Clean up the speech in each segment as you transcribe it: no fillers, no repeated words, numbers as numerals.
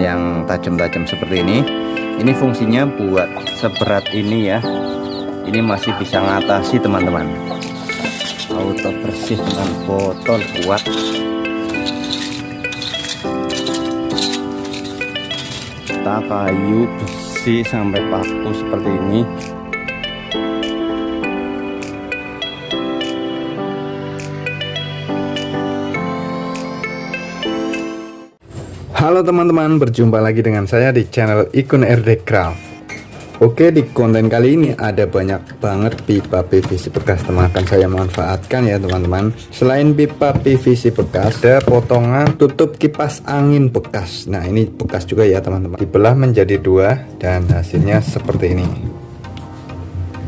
yang tajam-tajam seperti ini. Ini fungsinya buat seberat ini ya. Ini masih bisa ngatasi teman-teman. Auto bersih dengan botol kuat. Kita kayu besi sampai paku seperti ini. Halo teman-teman, berjumpa lagi dengan saya di channel Ikun RD Craft. Oke, di konten kali ini ada banyak banget pipa PVC bekas teman akan saya manfaatkan ya teman-teman. Selain pipa PVC bekas, ada potongan tutup kipas angin bekas. Nah, ini bekas juga ya teman-teman. Dibelah menjadi dua dan hasilnya seperti ini.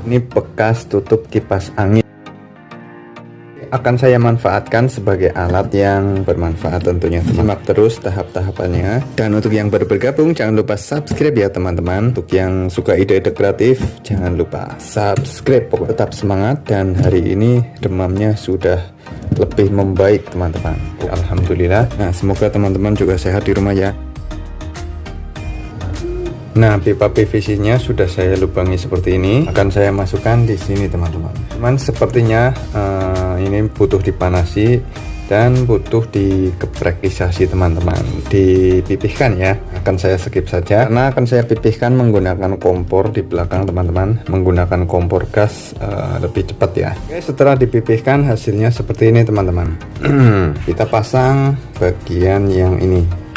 Ini bekas tutup kipas angin. Akan saya manfaatkan sebagai alat yang bermanfaat tentunya. Simak terus tahap-tahapannya. Dan untuk yang baru bergabung, jangan lupa subscribe ya teman-teman. Untuk yang suka ide-ide kreatif, jangan lupa subscribe. Pokoknya tetap semangat, dan hari ini demamnya sudah lebih membaik teman-teman. Alhamdulillah. Nah, semoga teman-teman juga sehat di rumah ya. Nah, pipa PVC-nya sudah saya lubangi seperti ini. Akan saya masukkan di sini teman-teman. Cuman sepertinya ini butuh dipanasi dan butuh dikeprekisasi teman-teman. Dipipihkan ya. Akan saya skip saja karena akan saya pipihkan menggunakan kompor di belakang teman-teman. Menggunakan kompor gas lebih cepat ya. Oke, setelah dipipihkan hasilnya seperti ini teman-teman. Kita pasang bagian yang ini.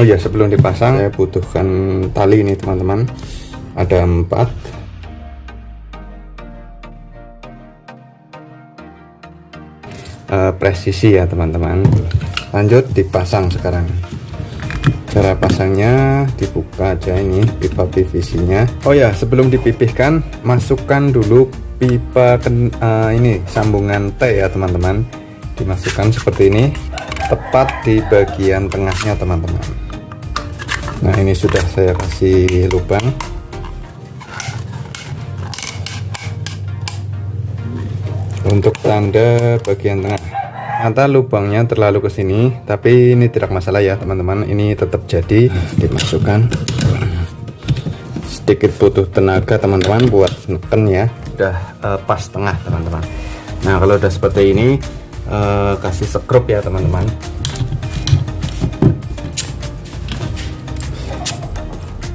Oh ya, sebelum dipasang saya butuhkan tali ini teman-teman. Ada 4. Presisi ya teman-teman. Lanjut dipasang sekarang. Cara pasangnya dibuka aja ini pipa PVC nya. Oh ya, sebelum dipipihkan masukkan dulu pipa ini sambungan T ya teman-teman. Dimasukkan seperti ini, tepat di bagian tengahnya teman-teman. Nah, ini sudah saya kasih lubang. Untuk tanda bagian tengah, ternyata lubangnya terlalu ke sini, tapi ini tidak masalah ya teman-teman. Ini tetap jadi. Dimasukkan. Sedikit butuh tenaga teman-teman buat neken ya. Udah pas tengah teman-teman. Nah, kalau udah seperti ini, kasih sekrup ya teman-teman.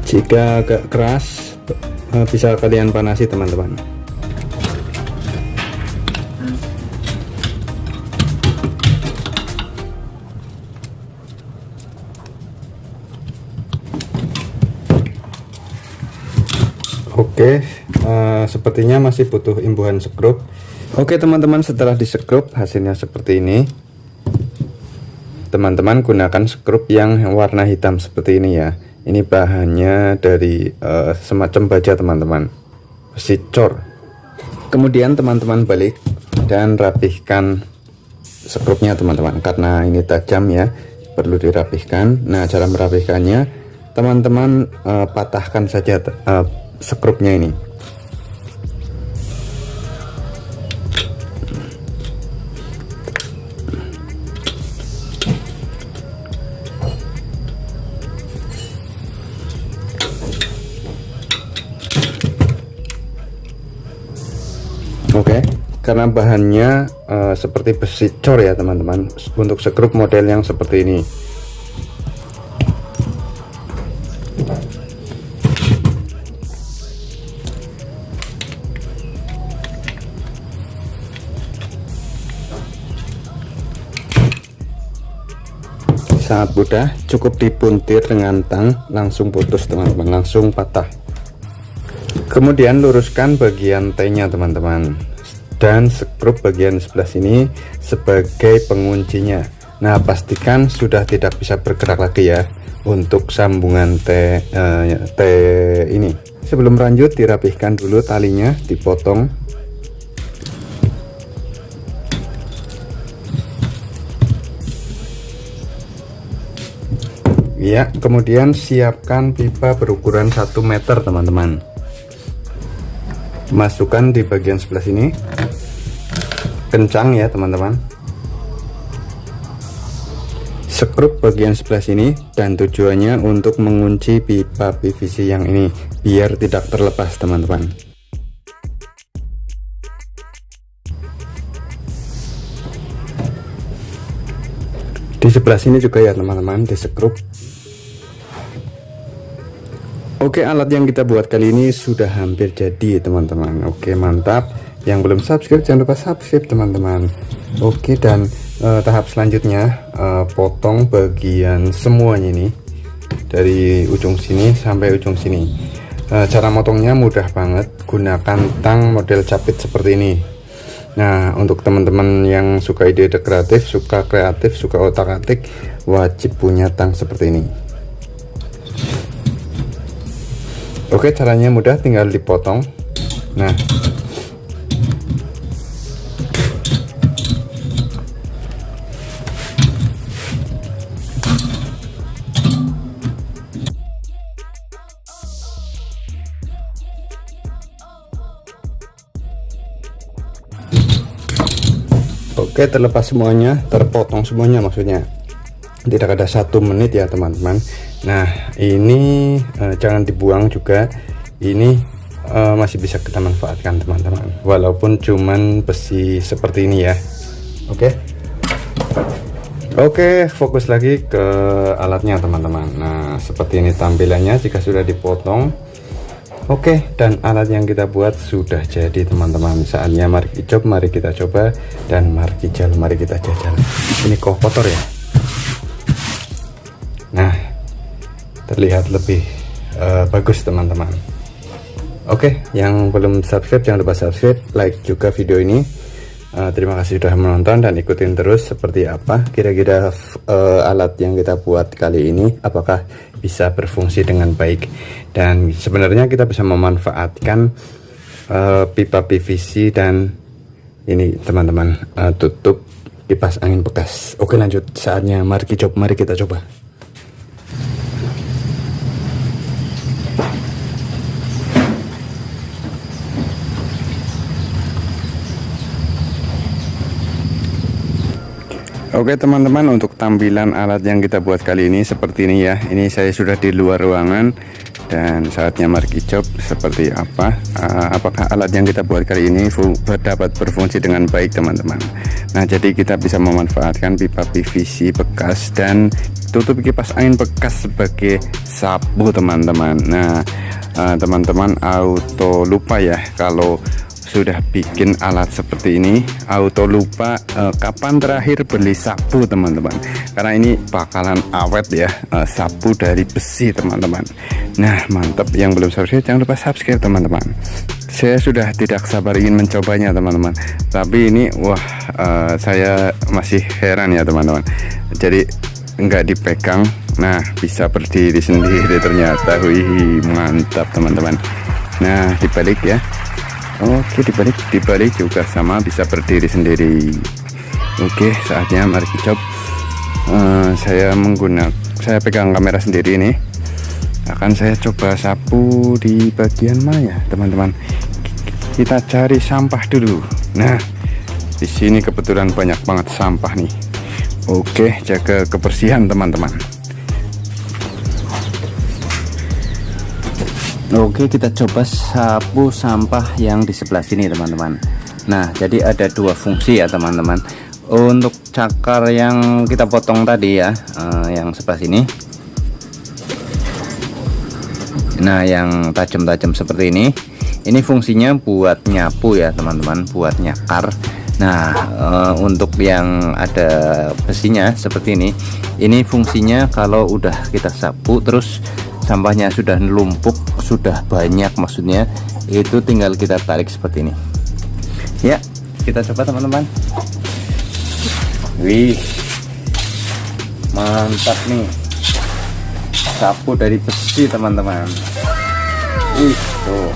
Jika agak keras, bisa kalian panasi teman-teman. Oke, sepertinya masih butuh imbuhan sekrup. Oke teman-teman, setelah disekrup hasilnya seperti ini. Teman-teman gunakan sekrup yang warna hitam seperti ini ya. Ini bahannya dari semacam baja teman-teman, besi cor. Kemudian teman-teman balik dan rapihkan sekrupnya teman-teman, karena ini tajam ya, perlu dirapihkan. Nah, cara merapihkannya teman-teman patahkan saja sekrupnya ini. Oke, karena bahannya seperti besi cor ya teman-teman, untuk sekrup model yang seperti ini. Sangat mudah, cukup dipuntir dengan tang, langsung putus teman-teman, langsung patah. Kemudian luruskan bagian T-nya teman-teman, dan sekrup bagian sebelah sini sebagai penguncinya. Nah, pastikan sudah tidak bisa bergerak lagi ya untuk sambungan T ini. Sebelum lanjut, dirapihkan dulu talinya, dipotong. Ya, kemudian siapkan pipa berukuran 1 meter teman-teman. Masukkan di bagian sebelah sini. Kencang ya teman-teman. skrup bagian sebelah sini, dan tujuannya untuk mengunci pipa PVC yang ini biar tidak terlepas teman-teman. Di sebelah sini juga ya teman-teman, di skrup. Oke, alat yang kita buat kali ini sudah hampir jadi teman-teman. Oke, mantap. Yang belum subscribe jangan lupa subscribe teman-teman. Oke, dan tahap selanjutnya potong bagian semuanya ini dari ujung sini sampai ujung sini. Cara motongnya mudah banget, gunakan tang model capit seperti ini. Nah, untuk teman-teman yang suka ide-ide kreatif, suka kreatif, suka otak-atik, wajib punya tang seperti ini. Oke, caranya mudah, tinggal dipotong. Nah, oke, terlepas semuanya, terpotong semuanya maksudnya. Tidak ada 1 menit ya teman-teman. Nah, ini jangan dibuang juga. Ini masih bisa kita manfaatkan teman-teman, walaupun cuman besi seperti ini ya. Oke, fokus lagi ke alatnya teman-teman. Nah, seperti ini tampilannya jika sudah dipotong. Oke, dan alat yang kita buat sudah jadi teman-teman. Saatnya mari kita coba, dan mari kita jajal. Ini kok kotor ya. Nah, terlihat lebih bagus teman-teman. Oke, yang belum subscribe jangan lupa subscribe, like juga video ini. Terima kasih sudah menonton, dan ikutin terus seperti apa kira-kira alat yang kita buat kali ini, apakah bisa berfungsi dengan baik. Dan sebenarnya kita bisa memanfaatkan pipa PVC dan ini teman-teman, tutup kipas angin bekas. Oke, lanjut, saatnya mari kita coba. Oke teman-teman, untuk tampilan alat yang kita buat kali ini seperti ini ya. Ini saya sudah di luar ruangan, dan saatnya mari kita coba seperti apa. Apakah alat yang kita buat kali ini dapat berfungsi dengan baik teman-teman. Nah, jadi kita bisa memanfaatkan pipa PVC bekas dan tutup kipas angin bekas sebagai sapu teman-teman. Nah, teman-teman auto lupa ya kalau sudah bikin alat seperti ini, auto lupa kapan terakhir beli sapu teman-teman, karena ini bakalan awet ya, sapu dari besi teman-teman. Nah, mantap. Yang belum subscribe jangan lupa subscribe teman-teman. Saya sudah tidak sabar ingin mencobanya teman-teman, tapi ini wah, saya masih heran ya teman-teman. Jadi enggak dipegang, nah bisa berdiri sendiri ternyata. Wih, mantap teman-teman. Nah, dibalik ya. Oke, dibalik juga sama, bisa berdiri sendiri. Oke, saatnya mari kita coba. Saya pegang kamera sendiri ini. Akan saya coba sapu di bagian mana ya, teman-teman? Kita cari sampah dulu. Nah, di sini kebetulan banyak banget sampah nih. Oke, jaga kebersihan teman-teman. Oke, kita coba sapu sampah yang di sebelah sini teman-teman. Nah, jadi ada 2 fungsi ya teman-teman. Untuk cakar yang kita potong tadi ya, yang sebelah sini. Nah, yang tajam-tajam seperti ini fungsinya buat nyapu ya teman-teman, buat nyakar. Nah, untuk yang ada besinya seperti ini fungsinya kalau udah kita sapu terus sampahnya sudah numpuk, sudah banyak maksudnya, itu tinggal kita tarik seperti ini ya. Kita coba teman-teman. Wih, mantap nih, sapu dari besi teman-teman. Wih, tuh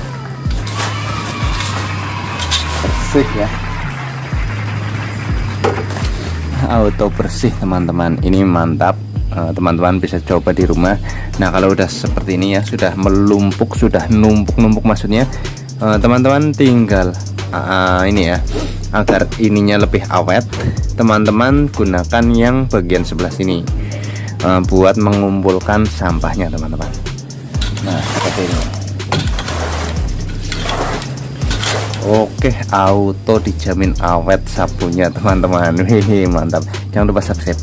bersih ya, auto bersih teman-teman. Ini mantap. Teman-teman bisa coba di rumah. Nah, kalau udah seperti ini ya, sudah melumpuk, sudah numpuk-numpuk maksudnya, teman-teman tinggal ini ya, agar ininya lebih awet, teman-teman gunakan yang bagian sebelah sini. buat mengumpulkan sampahnya teman-teman. Nah seperti ini. Oke, auto dijamin awet sabunnya teman-teman. Wih, mantap. Jangan lupa subscribe.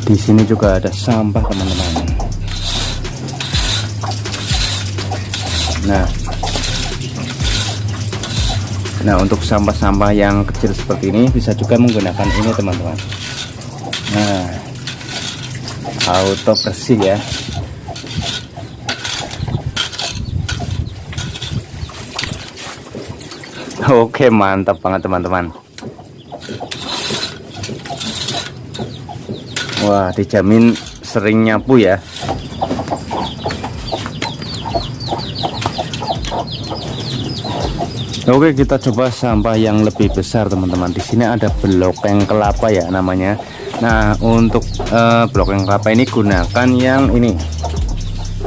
Di sini juga ada sampah teman-teman. Nah untuk sampah-sampah yang kecil seperti ini bisa juga menggunakan ini teman-teman. Nah auto bersih ya. Oke, mantap banget teman-teman. Wah, dijamin sering nyapu ya. Oke, kita coba sampah yang lebih besar teman-teman. Di sini ada blokeng kelapa ya namanya. Nah untuk blokeng kelapa ini gunakan yang ini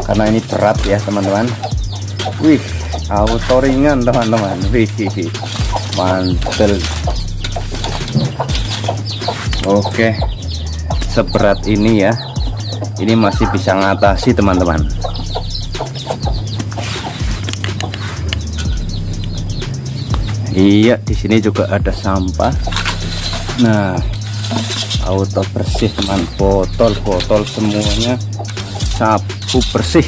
karena ini berat ya teman-teman. Wih, auto ringan teman-teman. Wih, mantul. Oke, seberat ini ya, ini masih bisa ngatasi teman-teman. Iya, di sini juga ada sampah. Nah auto bersih teman, botol-botol semuanya sapu bersih.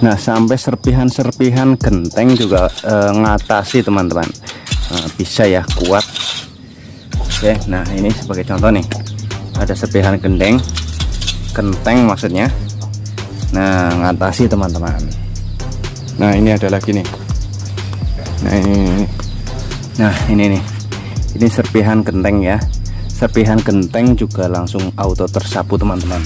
Nah sampai serpihan-serpihan genteng juga ngatasi teman-teman. Bisa ya, kuat. Oke, nah ini sebagai contoh nih, ada serpihan genteng maksudnya. Nah ngatasi teman-teman. Nah ini ada lagi nih. Nah ini nih, ini serpihan genteng ya. Serpihan genteng juga langsung auto tersapu teman-teman.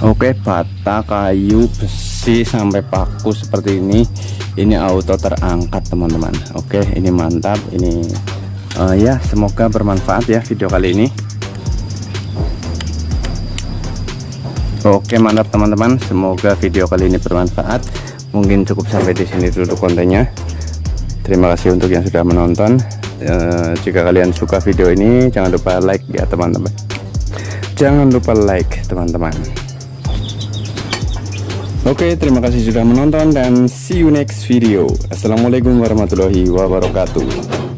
Oke, bata, kayu, besi sampai paku seperti ini auto terangkat teman-teman. Oke, ini mantap. Ini ya semoga bermanfaat ya video kali ini. Oke, mantap teman-teman, semoga video kali ini bermanfaat. Mungkin cukup sampai di sini dulu kontennya. Terima kasih untuk yang sudah menonton. Jika kalian suka video ini, jangan lupa like ya teman-teman. Jangan lupa like teman-teman. Oke, terima kasih sudah menonton dan see you next video. Assalamualaikum warahmatullahi wabarakatuh.